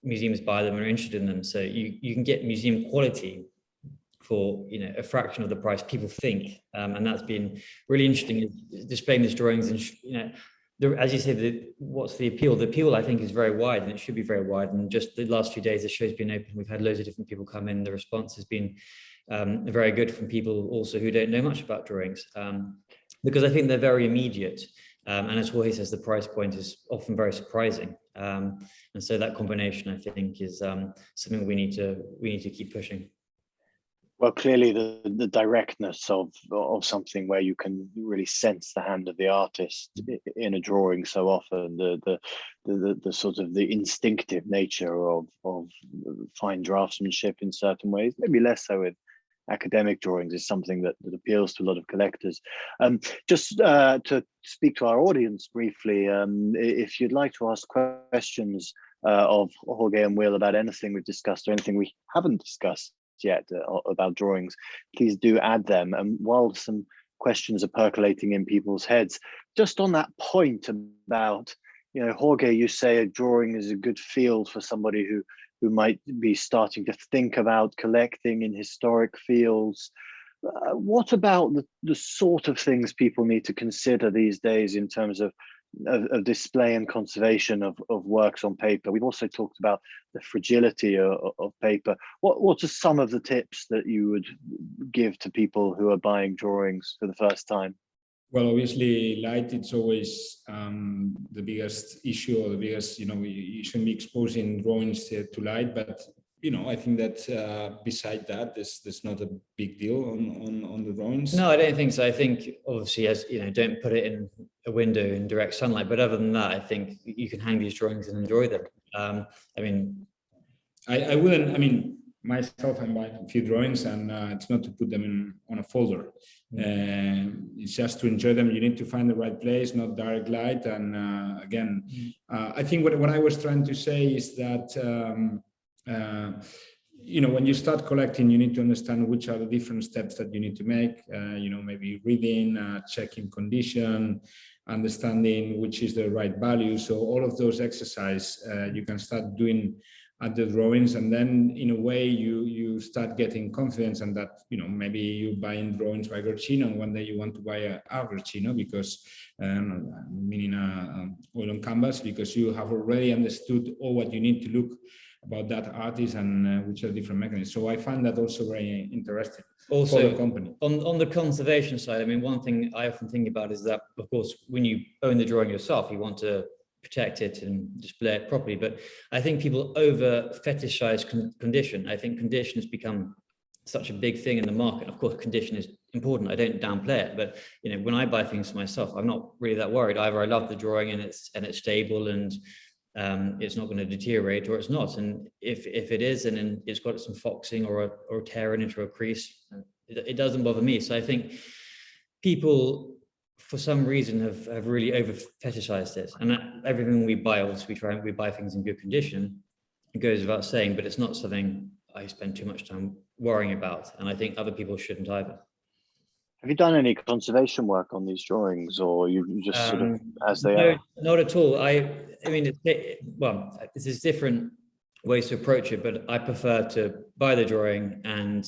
museums buy them and are interested in them. So you can get museum quality for a fraction of the price people think, and that's been really interesting, displaying these drawings. And as you say, what's the appeal? The appeal, I think, is very wide, and it should be very wide. And just the last few days, the show's been open. We've had loads of different people come in. The response has been very good from people also who don't know much about drawings, because I think they're very immediate. And as Jorge says, the price point is often very surprising. And so that combination, I think, is something we need to keep pushing. Well, clearly the directness of something where you can really sense the hand of the artist in a drawing so often, the sort of the instinctive nature of fine draftsmanship in certain ways, maybe less so with academic drawings, is something that appeals to a lot of collectors. Just to speak to our audience briefly, if you'd like to ask questions of Jorge and Will about anything we've discussed or anything we haven't discussed yet about drawings, please do add them. And while some questions are percolating in people's heads, just on that point about, Jorge, you say a drawing is a good field for somebody who might be starting to think about collecting in historic fields. What about the sort of things people need to consider these days in terms of display and conservation of works on paper? We've also talked about the fragility of paper. What are some of the tips that you would give to people who are buying drawings for the first time? Well, obviously, light, it's always the biggest issue, or the biggest, you shouldn't be exposing drawings to light, but I think that beside that, there's not a big deal on the drawings. No, I don't think so. I think obviously, as don't put it in a window in direct sunlight. But other than that, I think you can hang these drawings and enjoy them. I mean, I wouldn't. I mean, myself, I buy a few drawings, and it's not to put them on a folder. It's just to enjoy them. You need to find the right place, not direct light. And again, I think what I was trying to say is that when you start collecting, you need to understand which are the different steps that you need to make. Maybe reading, checking condition, understanding which is the right value. So all of those exercises you can start doing at the drawings, and then in a way you start getting confidence, and that maybe you buy in drawings by Guercino, and one day you want to buy a Guercino because meaning oil on canvas, because you have already understood all what you need to look about that artist and which are different mechanisms. So I find that also very interesting. Also, for the company. On the conservation side, I mean, one thing I often think about is that, of course, when you own the drawing yourself, you want to protect it and display it properly. But I think people over fetishize condition. I think condition has become such a big thing in the market. Of course, condition is important. I don't downplay it, but when I buy things for myself, I'm not really that worried. Either I love the drawing and it's stable and it's not going to deteriorate, or it's not. And if it is, and it's got some foxing or tearing into a crease, it doesn't bother me. So I think people, for some reason, have really over fetishized it. And everything we buy, obviously, we buy things in good condition. It goes without saying, but it's not something I spend too much time worrying about. And I think other people shouldn't either. Have you done any conservation work on these drawings, or you just sort of as they are? Not at all. I mean, there's different ways to approach it, but I prefer to buy the drawing, and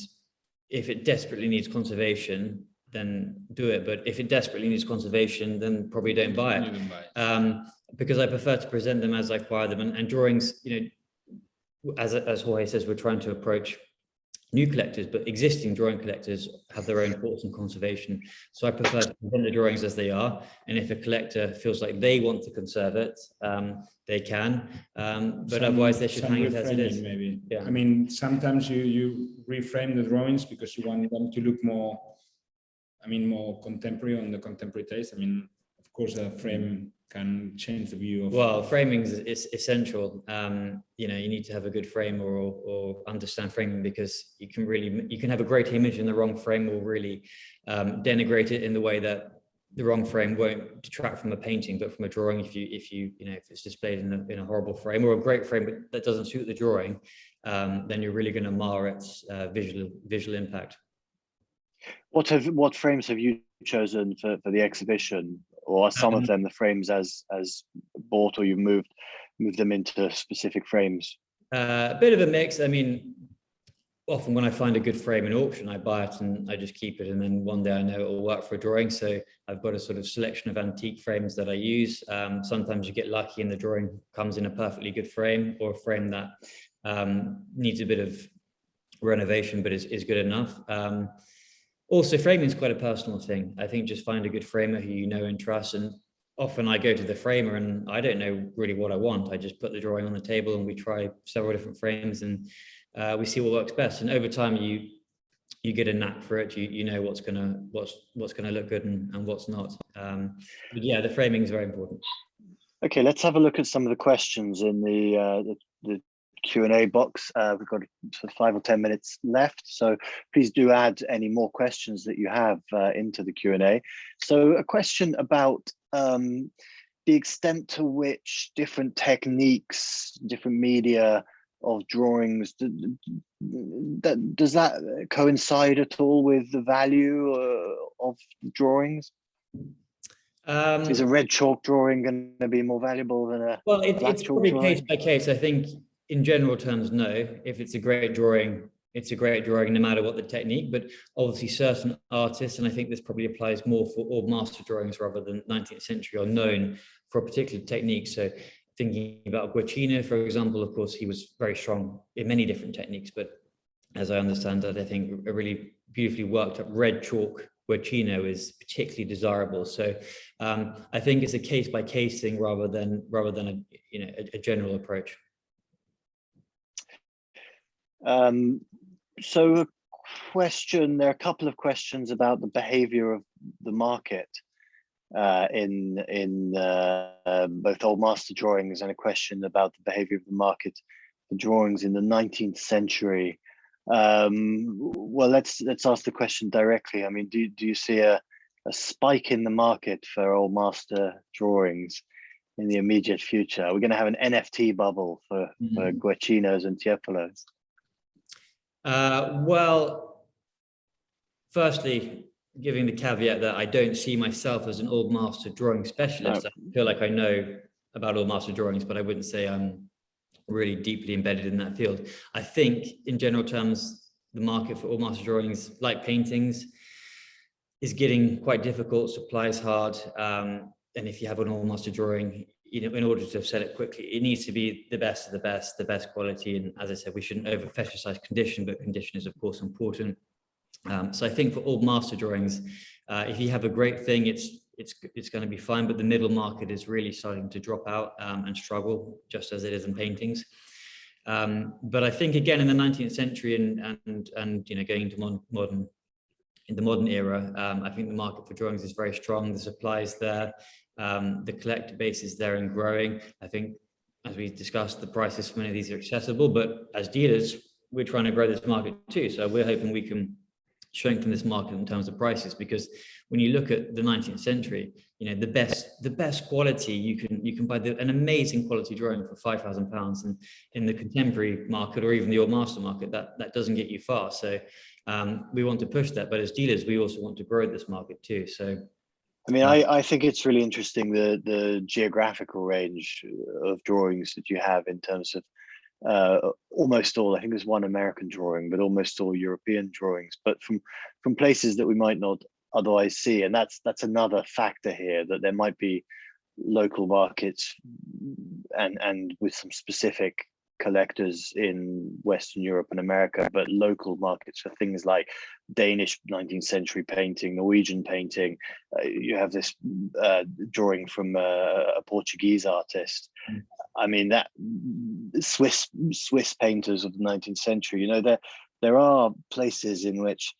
if it desperately needs conservation, then do it. But if it desperately needs conservation, then probably don't buy it. Because I prefer to present them as I acquire them, and drawings, as Jorge says, we're trying to approach new collectors, but existing drawing collectors have their own thoughts on conservation. So I prefer to present the drawings as they are. And if a collector feels like they want to conserve it, they can. But otherwise they should hang it as it is. Maybe. Yeah. I mean, sometimes you reframe the drawings because you want them to look more contemporary, on the contemporary taste. I mean, of course, a frame can change the view of. Well, framing is essential. You need to have a good frame or understand framing, because you can have a great image, and the wrong frame will really denigrate it in the way that the wrong frame won't detract from a painting, but from a drawing, if it's displayed in a horrible frame, or a great frame but that doesn't suit the drawing, then you're really going to mar its visual impact. What frames have you chosen for the exhibition, or are some of them the frames as bought, or you moved them into specific frames? A bit of a mix. I mean, often when I find a good frame in auction, I buy it and I just keep it, and then one day I know it will work for a drawing. So I've got a sort of selection of antique frames that I use. Sometimes you get lucky and the drawing comes in a perfectly good frame, or a frame that needs a bit of renovation but is good enough. Also, framing is quite a personal thing. I think just find a good framer who you know and trust. And often I go to the framer and I don't know really what I want. I just put the drawing on the table and we try several different frames, and we see what works best. And over time, you get a knack for it. You know what's gonna look good and what's not. But yeah, the framing is very important. Okay, let's have a look at some of the questions in the Q&A box. We've got 5 or 10 minutes left, so please do add any more questions that you have into the Q&A. So a question about the extent to which different techniques, different media of drawings, does that coincide at all with the value of drawings? Is a red chalk drawing going to be more valuable than a it's probably case by case. I think in general terms, no. If it's a great drawing, it's a great drawing no matter what the technique. But obviously certain artists, and I think this probably applies more for all master drawings rather than 19th century, are known for a particular technique. So thinking about Guercino, for example, of course, he was very strong in many different techniques, but as I understand it, I think a really beautifully worked up red chalk Guercino is particularly desirable. So I think it's a case by case thing rather than a general approach. So there are a couple of questions about the behavior of the market in both old master drawings, and a question about the behavior of the market for drawings in the 19th century. Well, let's ask the question directly. I mean, do you see a spike in the market for old master drawings in the immediate future? Are we going to have an NFT bubble for Guachinos and Tiepolos? Well, firstly, giving the caveat that I don't see myself as an old master drawing specialist. No. I feel like I know about old master drawings, but I wouldn't say I'm really deeply embedded in that field. I think in general terms, the market for old master drawings, like paintings, is getting quite difficult. Supply is hard. And if you have an old master drawing, in order to sell it quickly, it needs to be the best of the best quality. And as I said, we shouldn't over fetishize condition, but condition is of course important. So I think for old master drawings, if you have a great thing, it's going to be fine, but the middle market is really starting to drop out and struggle, just as it is in paintings. But I think again in the 19th century and going into the modern era, I think the market for drawings is very strong. The supply is there, the collector base is there and growing. I think, as we discussed, the prices for many of these are accessible, but as dealers, we're trying to grow this market too. So we're hoping we can strengthen this market in terms of prices, because when you look at the 19th century, the best quality, you can buy an amazing quality drawing for £5,000, and in the contemporary market or even the old master market, that doesn't get you far. So we want to push that, but as dealers, we also want to grow this market too. So I mean, I think it's really interesting the geographical range of drawings that you have in terms of almost all, I think there's one American drawing, but almost all European drawings, but from places that we might not otherwise see. And that's another factor here, that there might be local markets and with some specific collectors in Western Europe and America, but local markets for things like Danish 19th century painting, Norwegian painting. You have this drawing from a Portuguese artist. I mean, that Swiss painters of the 19th century, there are places in which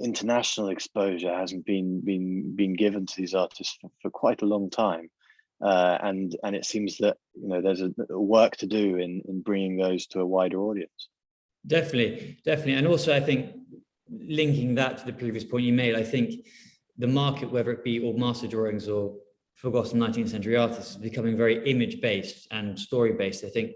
international exposure hasn't been given to these artists for quite a long time. And it seems that there's a work to do in bringing those to a wider audience. Definitely. And also, I think linking that to the previous point you made, I think the market, whether it be old master drawings or forgotten 19th century artists, is becoming very image-based and story-based. I think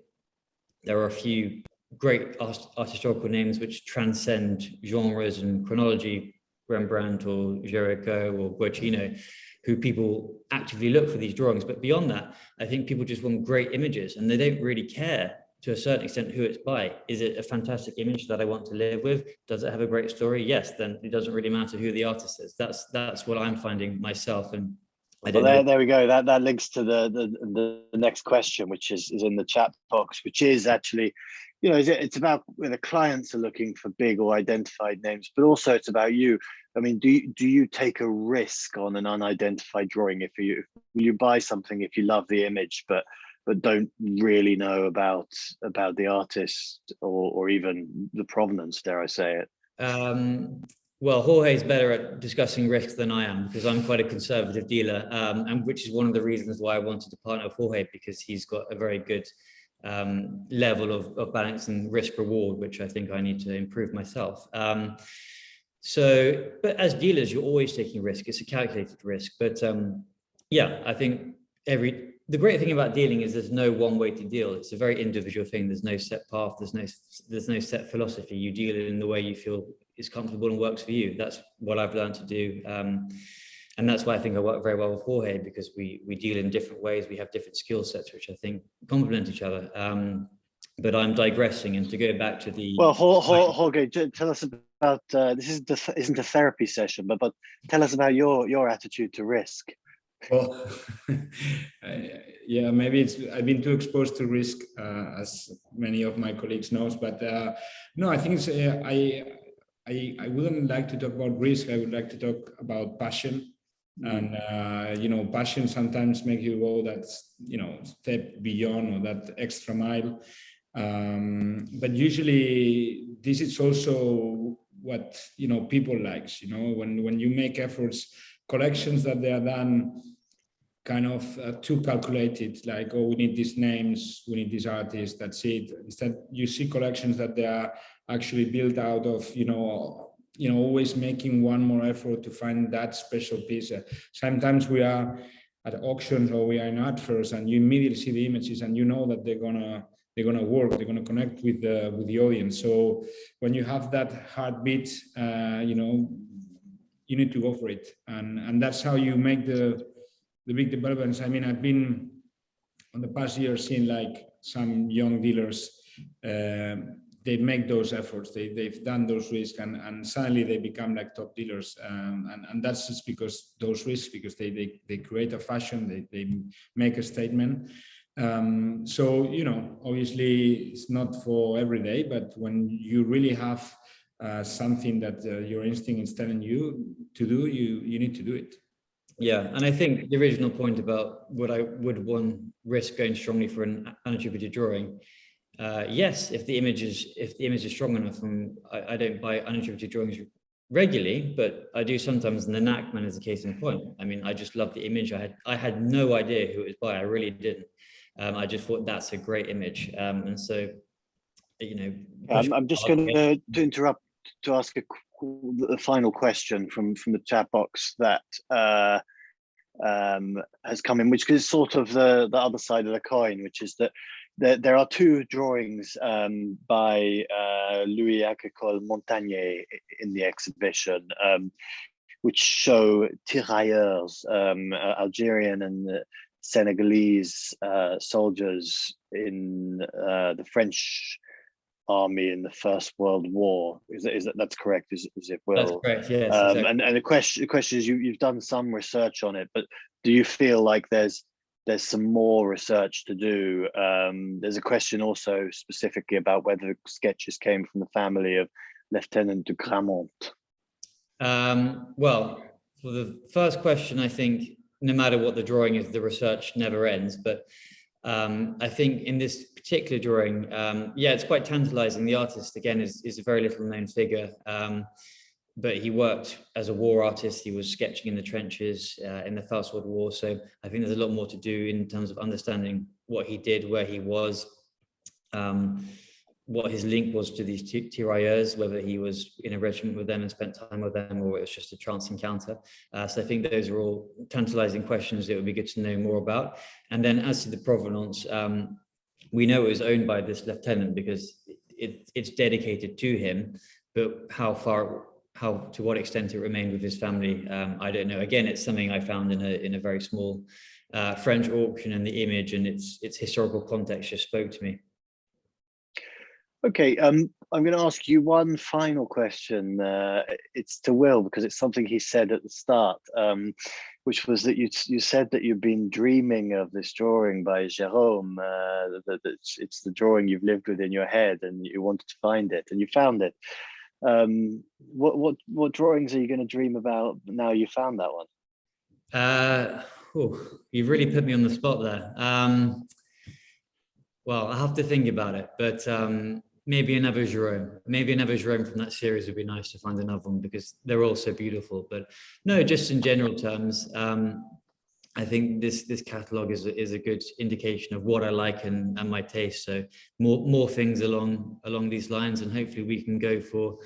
there are a few great artistorical names which transcend genres and chronology, Rembrandt or Jorge or Guercino, who people actively look for these drawings. But beyond that, I think people just want great images, and they don't really care to a certain extent who it's by. Is it a fantastic image that I want to live with? Does it have a great story? Yes, then it doesn't really matter who the artist is. That's what I'm finding myself. And there we go. That links to the next question, which is in the chat box, which is actually, it's about whether clients are looking for big or identified names, but also it's about you. I mean, do you take a risk on an unidentified drawing? Will you buy something if you love the image, but don't really know about the artist or even the provenance, dare I say it? Well, Jorge is better at discussing risks than I am, because I'm quite a conservative dealer, and which is one of the reasons why I wanted to partner with Jorge, because he's got a very good level of balance and risk reward, which I think I need to improve myself. But as dealers, you're always taking risk. It's a calculated risk. But yeah, I think the great thing about dealing is there's no one way to deal. It's a very individual thing. There's no set path. There's no set philosophy. You deal it in the way you feel is comfortable and works for you. That's what I've learned to do. And that's why I think I work very well with Jorge, because we deal in different ways. We have different skill sets, which I think complement each other. But I'm digressing, and to go back to the... Well, Jorge, tell us about, this isn't a therapy session, but tell us about your attitude to risk. Well, yeah, maybe I've been too exposed to risk, as many of my colleagues knows, but no, I think I wouldn't like to talk about risk. I would like to talk about passion. And passion sometimes makes you go that step beyond, or that extra mile. But usually this is also what people likes. When you make efforts, collections that they are done kind of too calculated, like, oh, we need these names, we need these artists, that's it. Instead, you see collections that they are actually built out of, always making one more effort to find that special piece. Sometimes we are at auctions or we are in art fairs, and you immediately see the images, and you know that they're gonna work, they're gonna connect with the audience. So when you have that heartbeat, you need to go for it, and that's how you make the big developments. I mean, I've been on the past year seeing like some young dealers. They make those efforts, they've done those risks, and suddenly they become like top dealers, and that's just because those risks, because they create a fashion, they make a statement. So obviously it's not for every day, but when you really have something that your instinct is telling you to do, you need to do it. Yeah, and I think the original point about would one risk going strongly for an unattributed drawing? Yes, if the image is strong enough, and I don't buy unattributed drawings regularly, but I do sometimes, and the Nachman is the case in point. I mean, I just love the image. I had no idea who it was by. I really didn't. I just thought that's a great image, and so I'm just going to interrupt to ask a final question from the chat box that has come in, which is sort of the other side of the coin, which is that there are two drawings by Louis Agricole Montagnier in the exhibition, which show tirailleurs, Algerian and Senegalese soldiers in the French army in the First World War. Is that's correct? Is it Will? That's correct. Yes. Exactly. And the question is, you've done some research on it, but do you feel like there's some more research to do? There's a question also specifically about whether the sketches came from the family of Lieutenant de Gramont. Well, for the first question, I think no matter what the drawing is, the research never ends. But I think in this particular drawing, yeah, it's quite tantalizing. The artist, again, is a very little known figure, but he worked as a war artist. He was sketching in the trenches in the First World War. So I think there's a lot more to do in terms of understanding what he did, where he was, what his link was to these tirailleurs, whether he was in a regiment with them and spent time with them, or it was just a chance encounter. So I think those are all tantalizing questions that would be good to know more about. And then as to the provenance, we know it was owned by this lieutenant because it's dedicated to him, but to what extent it remained with his family, I don't know. Again, it's something I found in a very small French auction, and the image and its historical context just spoke to me. Okay, I'm going to ask you one final question. It's to Will, because it's something he said at the start, which was that you said that you've been dreaming of this drawing by Jérôme, that it's the drawing you've lived with in your head, and you wanted to find it, and you found it. What drawings are you going to dream about now you found that one? You've really put me on the spot there. Well, I have to think about it, but maybe another Jérôme from that series would be nice to find another one, because they're all so beautiful. But no, just in general terms, I think this catalogue is a good indication of what I like and my taste. So more things along these lines, and hopefully we can go for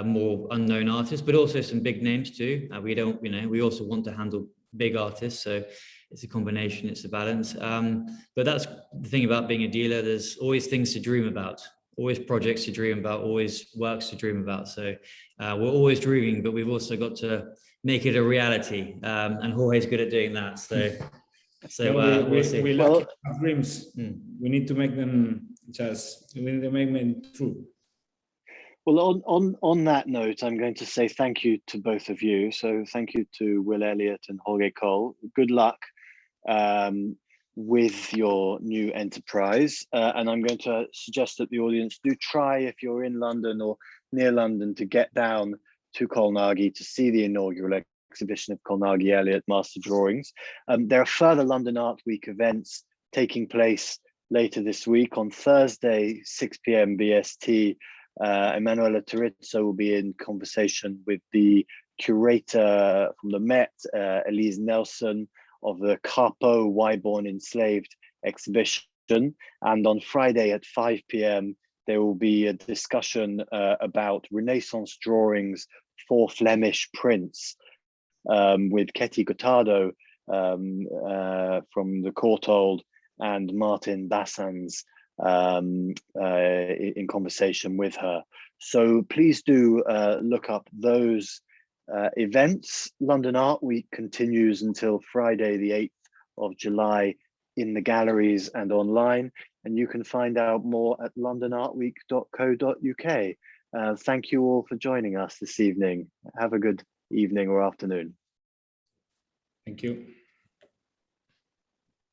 more unknown artists, but also some big names too. We also want to handle big artists, so it's a combination, it's a balance. But that's the thing about being a dealer. There's always things to dream about, always projects to dream about, always works to dream about. So we're always dreaming, but we've also got to make it a reality. And Jorge's good at doing that. So we'll see. We like dreams. We need to make them true. Well, on that note, I'm going to say thank you to both of you. So thank you to Will Elliott and Jorge Coll. Good luck with your new enterprise. And I'm going to suggest that the audience do try, if you're in London or near London, to get down to Colnaghi to see the inaugural exhibition of Colnaghi Elliott Master Drawings. There are further London Art Week events taking place later this week. On Thursday, 6 p.m. BST, Emanuela Terrizzo will be in conversation with the curator from the Met, Elise Nelson, of the Capo Why-Born Enslaved exhibition. And on Friday at 5 p.m. there will be a discussion about Renaissance drawings for Flemish prints with Ketty Gotardo from the Coll and Martin Bassans in conversation with her. So please do look up those events. London Art Week continues until Friday, the 8th of July in the galleries and online, and you can find out more at londonartweek.co.uk. Thank you all for joining us this evening. Have a good evening or afternoon. Thank you.